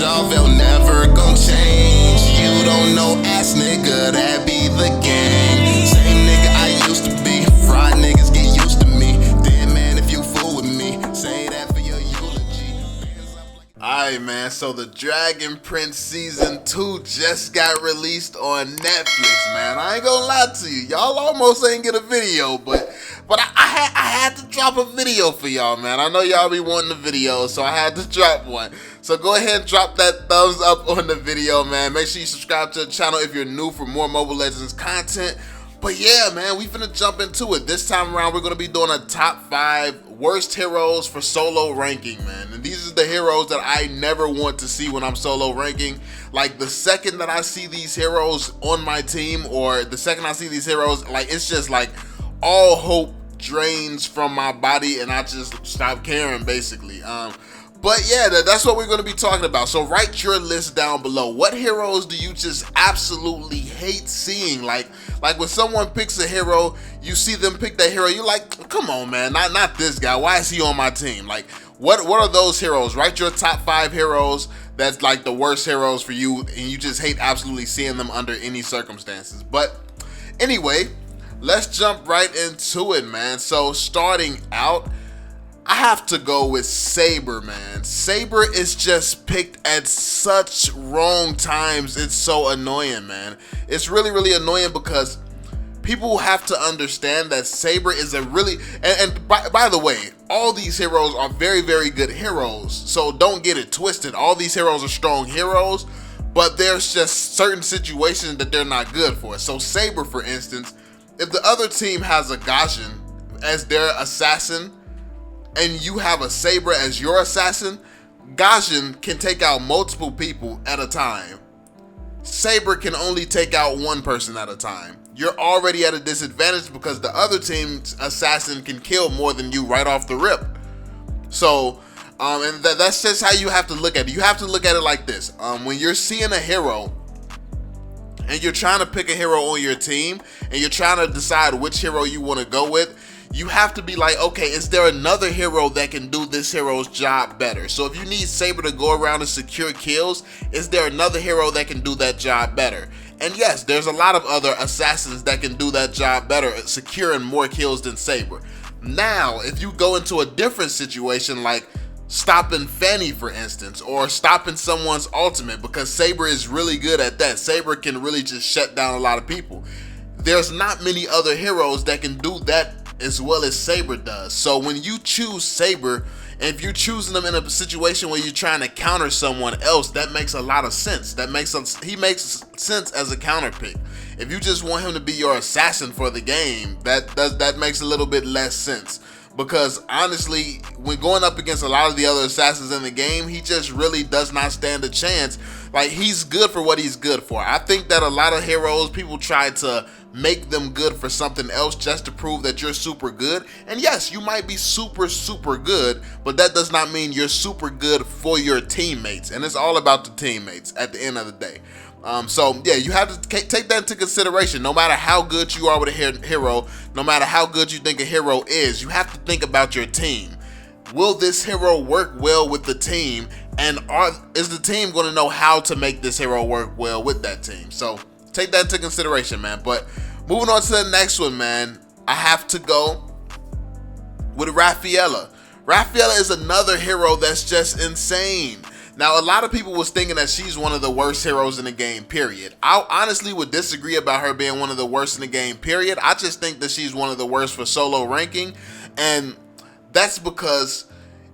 y'all, they'll never gon' change. You don't know ass nigga, that be the gang. Same nigga I used to be, fried niggas get used to me. Dead man if you fool with me, say that for your eulogy. Alright man, so the Dragon Prince Season 2 just got released on Netflix, man. I ain't gonna lie to you, y'all almost ain't get a video, but I had to drop a video for y'all, man. I know y'all be wanting the video, so I had to drop one. So go ahead and drop that thumbs up on the video, man. Make sure you subscribe to the channel if you're new for more Mobile Legends content. But yeah, man, we finna jump into it. This time around, we're gonna be doing a top 5 worst heroes for solo ranking, man. And these are the heroes that I never want to see when I'm solo ranking. Like, the second that I see these heroes on my team, or the second I see these heroes, like, it's just like all hope drains from my body and I just stop caring, basically. But yeah, that's what we're going to be talking about. So write your list down below. What heroes do you just absolutely hate seeing? Like when someone picks a hero, you see them pick that hero, you're like, come on, man, not this guy. Why is he on my team? Like, what are those heroes? Write your top 5 heroes that's like the worst heroes for you, and you just hate absolutely seeing them under any circumstances. But anyway, let's jump right into it, man. So starting out, I have to go with Sabre, man. Sabre is just picked at such wrong times. It's so annoying, man. It's really, really annoying because people have to understand that Sabre is a really, and by the way, all these heroes are very, very good heroes. So don't get it twisted. All these heroes are strong heroes, but there's just certain situations that they're not good for. So Sabre, for instance, if the other team has a Gashin as their assassin, and you have a Sabre as your assassin, Gashin can take out multiple people at a time. Sabre can only take out one person at a time. You're already at a disadvantage because the other team's assassin can kill more than you right off the rip. So, and that's just how you have to look at it. You have to look at it like this. When you're seeing a hero, and you're trying to pick a hero on your team, and you're trying to decide which hero you want to go with, you have to be like, okay, is there another hero that can do this hero's job better? So if you need Sabre to go around and secure kills, is there another hero that can do that job better? And yes, there's a lot of other assassins that can do that job better, securing more kills than Sabre. Now, if you go into a different situation like stopping Fanny, for instance, or stopping someone's ultimate, because Sabre is really good at that. Sabre can really just shut down a lot of people. There's not many other heroes that can do that as well as Sabre does. So when you choose Sabre, and if you're choosing them in a situation where you're trying to counter someone else, that makes a lot of sense. He makes sense as a counter pick. If you just want him to be your assassin for the game, that makes a little bit less sense. Because honestly, when going up against a lot of the other assassins in the game, he just really does not stand a chance. Like, he's good for what he's good for. I think that a lot of heroes, people try to make them good for something else just to prove that you're super good. And yes, you might be super, super good, but that does not mean you're super good for your teammates. And it's all about the teammates at the end of the day. So yeah, you have to take that into consideration. No matter how good you are with a hero, no matter how good you think a hero is, you have to think about your team. Will this hero work well with the team? And is the team going to know how to make this hero work well with that team? So take that into consideration, man. But moving on to the next one, man, I have to go with Rafaela. Rafaela is another hero that's just insane. Now, a lot of people was thinking that she's one of the worst heroes in the game, period. I honestly would disagree about her being one of the worst in the game, period. I just think that she's one of the worst for solo ranking, and that's because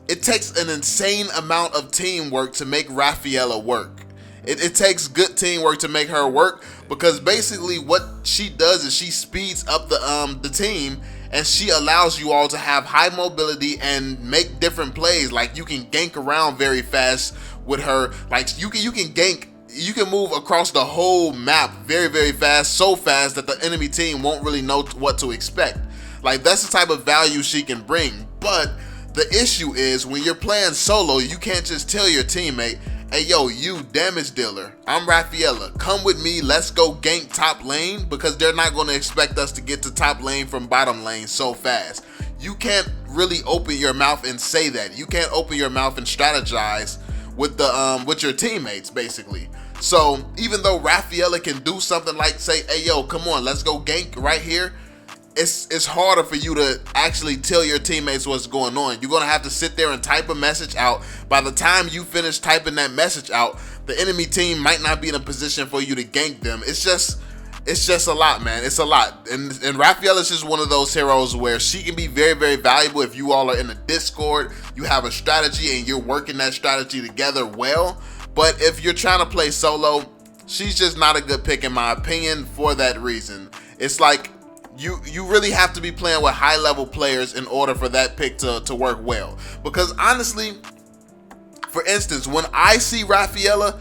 it takes an insane amount of teamwork to make Rafaela work. It takes good teamwork to make her work, because basically what she does is she speeds up the team, and she allows you all to have high mobility and make different plays. Like, you can gank around very fast with her. Like, you can gank, you can move across the whole map very, very fast, so fast that the enemy team won't really know what to expect. Like, that's the type of value she can bring. But the issue is, when you're playing solo, you can't just tell your teammate, hey yo, you damage dealer, I'm Rafaela, come with me, let's go gank top lane, because they're not going to expect us to get to top lane from bottom lane so fast. You can't really open your mouth and say that. You can't open your mouth and strategize with your teammates, basically. So even though Rafaela can do something like say, hey yo, come on, let's go gank right here, it's harder for you to actually tell your teammates what's going on. You're gonna have to sit there and type a message out. By the time you finish typing that message out, the enemy team might not be in a position for you to gank them. It's just a lot, man. It's a lot. And Rafaela is just one of those heroes where she can be very, very valuable if you all are in a Discord, you have a strategy and you're working that strategy together well. But if you're trying to play solo, she's just not a good pick in my opinion for that reason. It's like you really have to be playing with high level players in order for that pick to work well. Because honestly, for instance, when I see Rafaela,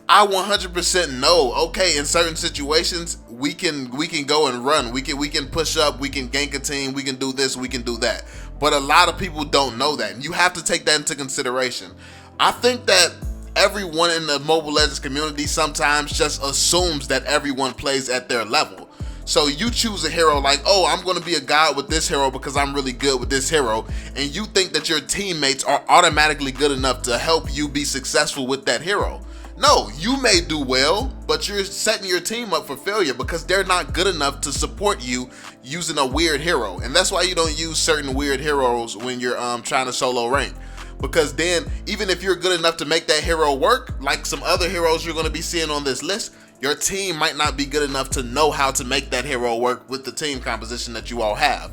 I 100% know, okay, in certain situations, we can go and run. We can push up, we can gank a team, we can do this, we can do that. But a lot of people don't know that. And you have to take that into consideration. I think that everyone in the Mobile Legends community sometimes just assumes that everyone plays at their level. So you choose a hero like, oh, I'm going to be a god with this hero because I'm really good with this hero. And you think that your teammates are automatically good enough to help you be successful with that hero. No, you may do well, but you're setting your team up for failure because they're not good enough to support you using a weird hero. And that's why you don't use certain weird heroes when you're trying to solo rank. Because then, even if you're good enough to make that hero work, like some other heroes you're going to be seeing on this list, your team might not be good enough to know how to make that hero work with the team composition that you all have.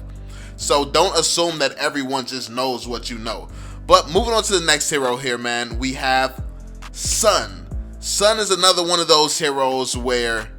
So don't assume that everyone just knows what you know. But moving on to the next hero here, man, we have Sun. Sun is another one of those heroes where...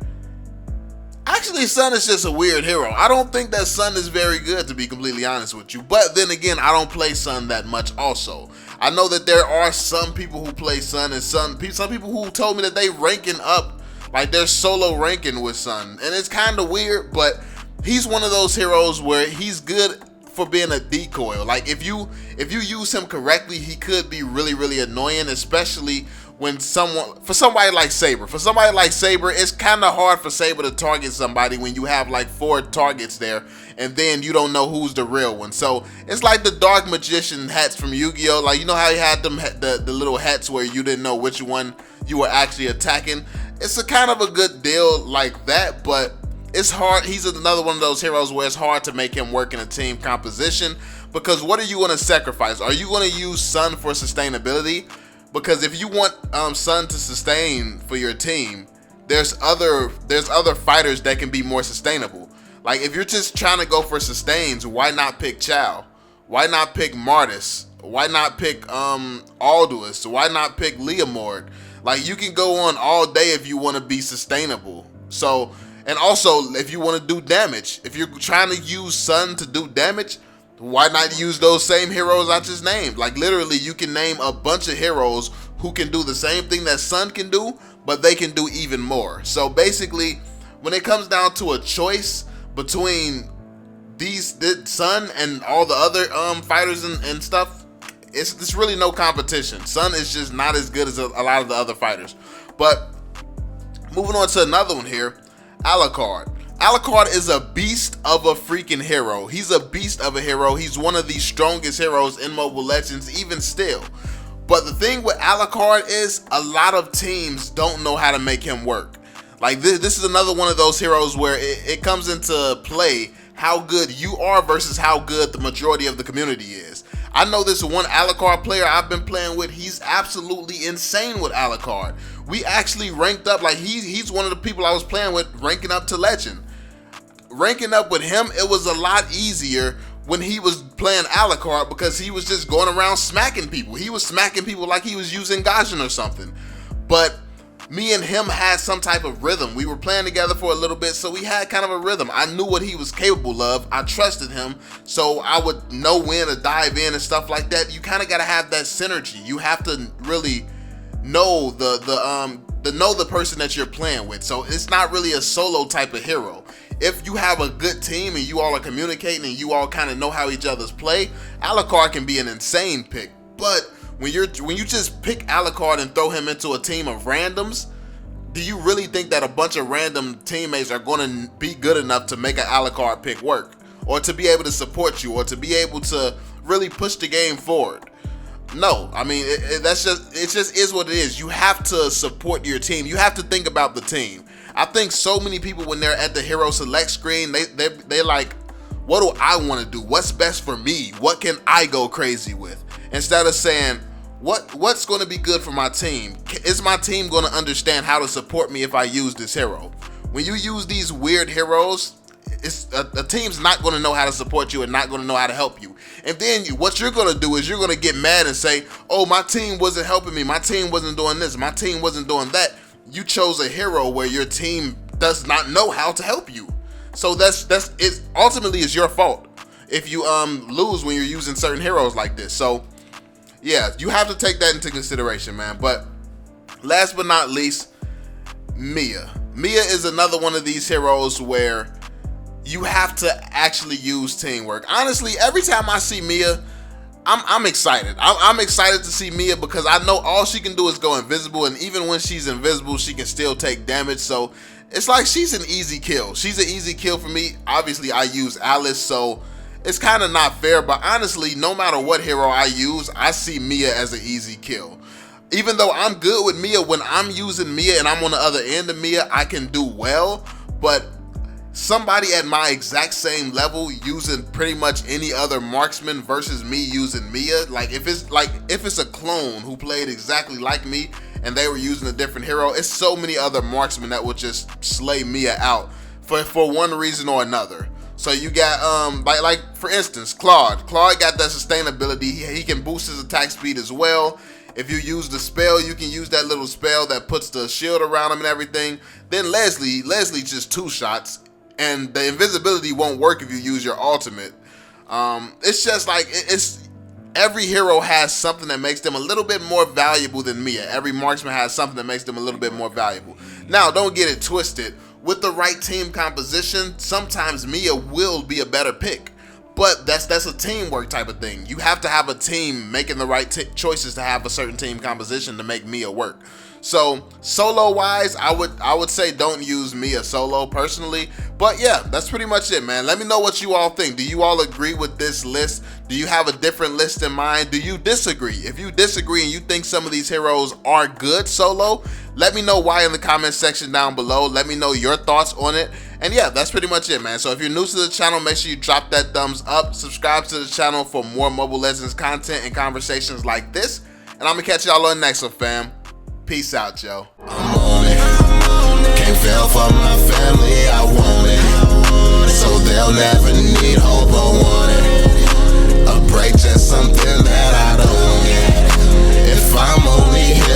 Actually, Sun is just a weird hero. I don't think that Sun is very good, to be completely honest with you. But then again, I don't play Sun that much also. I know that there are some people who play Sun and some people who told me that they ranking up, like they're solo ranking with Sun. And it's kind of weird, but he's one of those heroes where he's good for being a decoy. Like if you use him correctly, he could be really, really annoying, especially when for somebody like Sabre. For somebody like Sabre, it's kind of hard for Sabre to target somebody when you have like 4 targets there and then you don't know who's the real one. So it's like the Dark Magician hats from Yu-Gi-Oh! Like, you know how he had them the little hats where you didn't know which one you were actually attacking? It's a kind of a good deal like that, but it's hard. He's another one of those heroes where it's hard to make him work in a team composition, because what are you going to sacrifice? Are you going to use Sun for sustainability? Because if you want Sun to sustain for your team, there's other fighters that can be more sustainable. Like if you're just trying to go for sustains, why not pick Chow? Why not pick Martis? Why not pick Alduus? Why not pick Leomord? Like you can go on all day if you want to be sustainable. So, and also if you want to do damage, if you're trying to use Sun to do damage, why not use those same heroes I just named? Like literally you can name a bunch of heroes who can do the same thing that Sun can do, but they can do even more. So basically, when it comes down to a choice between the Sun and all the other fighters and stuff, it's really no competition. Sun is just not as good as a lot of the other fighters. But moving on to another one here, Alucard. Alucard is a beast of a freaking hero. He's a beast of a hero. He's one of the strongest heroes in Mobile Legends, even still. But the thing with Alucard is a lot of teams don't know how to make him work. Like this is another one of those heroes where it comes into play how good you are versus how good the majority of the community is. I know this one Alucard player I've been playing with, he's absolutely insane with Alucard. We actually ranked up, like he's one of the people I was playing with ranking up to legend. Ranking up with him, it was a lot easier when he was playing Alucard because he was just going around smacking people. He was smacking people like he was using Gaijin or something. But me and him had some type of rhythm. We were playing together for a little bit, so we had kind of a rhythm. I knew what he was capable of. I trusted him, so I would know when to dive in and stuff like that. You kind of got to have that synergy. You have to really know the person that you're playing with. So it's not really a solo type of hero. If you have a good team and you all are communicating and you all kind of know how each other's play, Alucard can be an insane pick. But when you just pick Alucard and throw him into a team of randoms, do you really think that a bunch of random teammates are going to be good enough to make an Alucard pick work, or to be able to support you, or to be able to really push the game forward? No, I mean it just is what it is. You have to support your team. You have to think about the team. I think so many people when they're at the hero select screen, they like, what do I want to do? What's best for me? What can I go crazy with? Instead of saying, what's going to be good for my team? Is my team going to understand how to support me if I use this hero? When you use these weird heroes, a team's not going to know how to support you and not going to know how to help you. And then what you're going to do is you're going to get mad and say, oh, my team wasn't helping me. My team wasn't doing this. My team wasn't doing that. You chose a hero where your team does not know how to help you. So that's it. Ultimately, is your fault if you lose when you're using certain heroes like this. So yeah, you have to take that into consideration, man. But last but not least, Mia. Mia is another one of these heroes where you have to actually use teamwork. Honestly, every time I see Mia, I'm excited. I'm excited to see Mia because I know all she can do is go invisible, and even when she's invisible, she can still take damage. So it's like she's an easy kill. She's an easy kill for me. Obviously, I use Alice, so it's kind of not fair. But honestly, no matter what hero I use, I see Mia as an easy kill. Even though I'm good with Mia, when I'm using Mia and I'm on the other end of Mia, I can do well. But somebody at my exact same level using pretty much any other marksman versus me using Mia, like if it's a clone who played exactly like me and they were using a different hero, it's so many other marksmen that would just slay Mia out for one reason or another. So you got like for instance, Claude got that sustainability. He can boost his attack speed as well. If you use the spell, you can use that little spell that puts the shield around him and everything. Then Leslie just 2 shots. And the invisibility won't work if you use your ultimate. It's just like, every hero has something that makes them a little bit more valuable than Mia. Every marksman has something that makes them a little bit more valuable. Now, don't get it twisted. With the right team composition, sometimes Mia will be a better pick. But that's a teamwork type of thing. You have to have a team making the right choices to have a certain team composition to make Mia work. So solo wise, I would say don't use Mia solo personally. But yeah, that's pretty much it, man. Let me know what you all think. Do you all agree with this list? Do you have a different list in mind? Do you disagree? If you disagree and you think some of these heroes are good solo, let me know why in the comment section down below. Let me know your thoughts on it. And yeah, that's pretty much it, man. So if you're new to the channel, make sure you drop that thumbs up. Subscribe to the channel for more Mobile Legends content and conversations like this. And I'm gonna catch y'all on the next one, fam. Peace out, yo. I'm on it. Can't fail for my family, I want it. So they'll never need hope or want it. A break, just something that I don't get. If I'm only here